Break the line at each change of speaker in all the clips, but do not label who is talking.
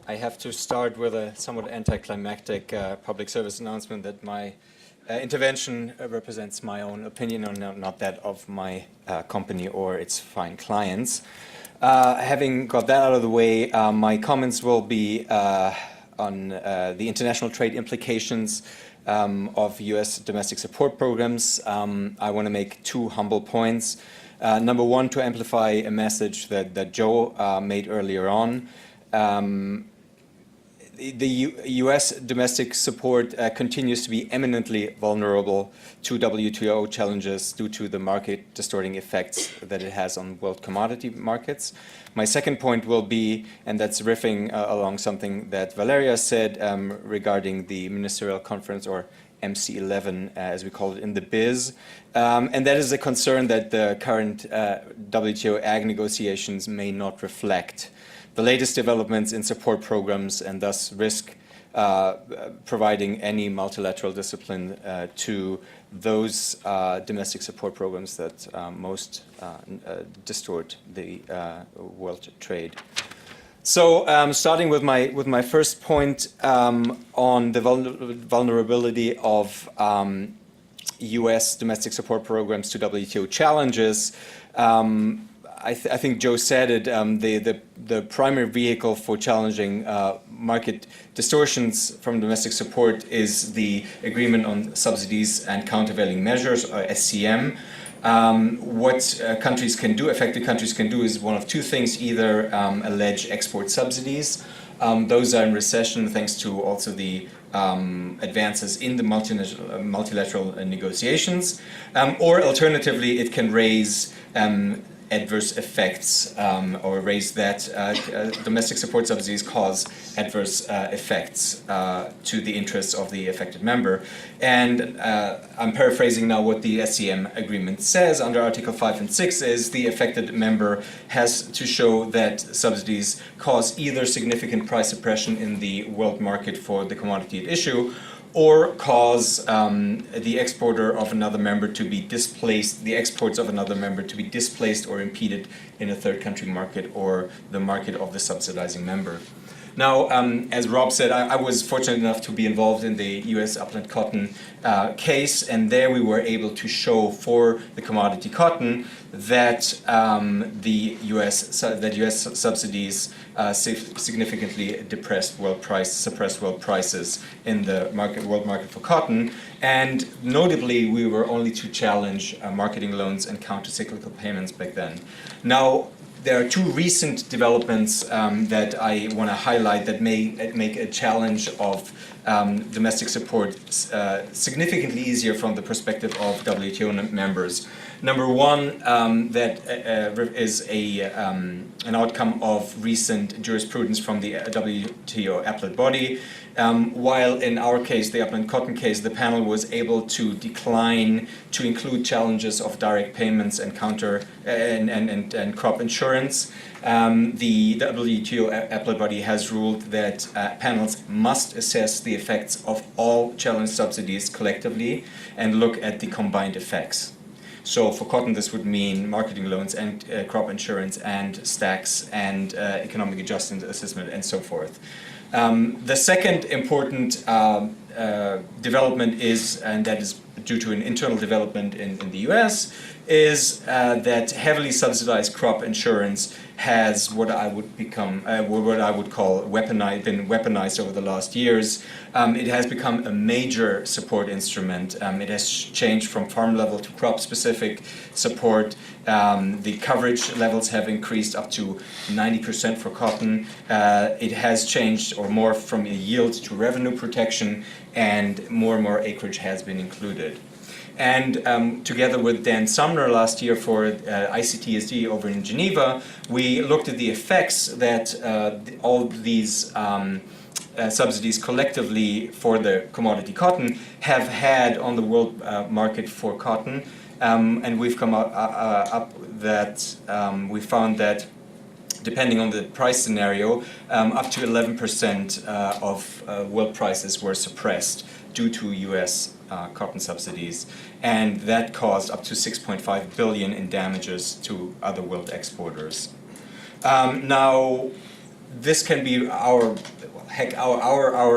I have to start with a somewhat anticlimactic public service announcement that my intervention represents my own opinion and not that of my company or its fine clients. Having got that out of the way, my comments will be on the international trade implications of U.S. domestic support programs. I want to make two humble points. Number one, to amplify a message that Joe made earlier on. The U.S. domestic support continues to be eminently vulnerable to WTO challenges due to the market distorting effects that it has on world commodity markets. My second point will be, and that's riffing along something that Valeria said regarding the ministerial conference, or MC11 as we call it in the biz, and that is a concern that the current WTO ag negotiations may not reflect the latest developments in support programs and thus risk providing any multilateral discipline to those domestic support programs that most distort the world trade. So starting with my first point on the vulnerability of U.S. domestic support programs to WTO challenges, I think Joe said it, the primary vehicle for challenging market distortions from domestic support is the Agreement on Subsidies and Countervailing Measures, or SCM. What countries can do, affected countries can do, is one of two things: either allege export subsidies. Those are in recession thanks to also the advances in the multilateral negotiations, or alternatively it can raise adverse effects or raise that domestic support subsidies cause adverse effects to the interests of the affected member. And I'm paraphrasing now what the SCM agreement says under Article 5 and 6 is the affected member has to show that subsidies cause either significant price suppression in the world market for the commodity at issue, or cause the exporter of another member to be displaced, the exports of another member to be displaced or impeded in a third country market or the market of the subsidizing member. Now, as Rob said, I was fortunate enough to be involved in the U.S. upland cotton case, and there we were able to show for the commodity cotton that the U.S. subsidies significantly suppressed world prices in the world market for cotton, and notably we were only to challenge marketing loans and counter-cyclical payments back then. Now, there are two recent developments that I want to highlight that may make a challenge of domestic support significantly easier from the perspective of WTO members. Number one, that is an outcome of recent jurisprudence from the WTO appellate body. While in our case, the upland cotton case, the panel was able to decline to include challenges of direct payments and and crop insurance. The WTO appellate body has ruled that panels must assess the effects of all challenge subsidies collectively and look at the combined effects. So for cotton, this would mean marketing loans and crop insurance and stacks and economic adjustment assessment and so forth. The second important development is, and that is due to an internal development in the US, is that heavily subsidized crop insurance has what I would call been weaponized over the last years. It has become a major support instrument. It has changed from farm level to crop specific support. The coverage levels have increased up to 90% for cotton. It has changed or morphed from a yield to revenue protection, and more acreage has been included. And together with Dan Sumner last year for ICTSD over in Geneva, we looked at the effects that all these subsidies collectively for the commodity cotton have had on the world market for cotton. And we've come up that we found that depending on the price scenario, up to 11% of world prices were suppressed due to U.S. Cotton subsidies, and that caused up to 6.5 billion in damages to other world exporters. Now, this can be our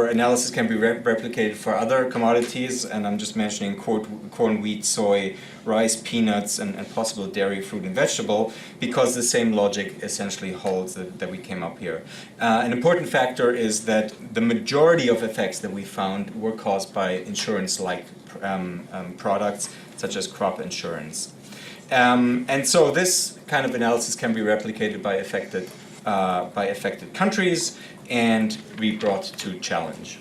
analysis can be replicated for other commodities, and I'm just mentioning corn, wheat, soy, rice, peanuts, and possible dairy, fruit, and vegetable, because the same logic essentially holds that we came up here. An important factor is that the majority of effects that we found were caused by insurance-like products, such as crop insurance. And so this kind of analysis can be replicated by affected countries and be brought to challenge.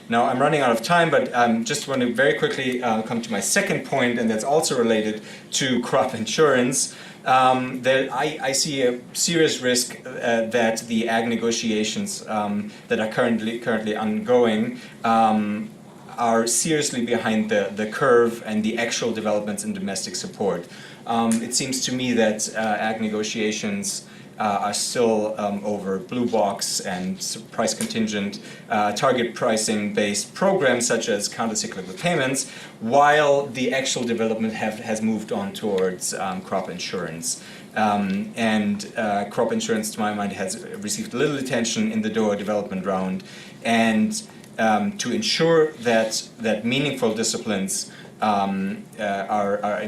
Now I'm running out of time, but I just want to very quickly come to my second point, and that's also related to crop insurance. That I see a serious risk that the ag negotiations that are currently ongoing are seriously behind the curve and the actual developments in domestic support. It seems to me that ag negotiations are still over blue box and price contingent target pricing based programs such as countercyclical payments, while the actual development has moved on towards crop insurance. Crop insurance, to my mind, has received little attention in the Doha development round, and to ensure that meaningful disciplines are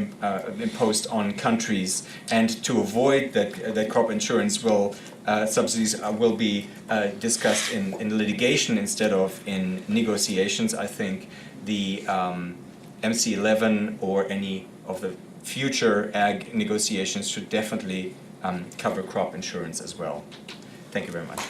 imposed on countries, and to avoid that crop insurance subsidies will be discussed in litigation instead of in negotiations. I think the MC11 or any of the future ag negotiations should definitely cover crop insurance as well. Thank you very much.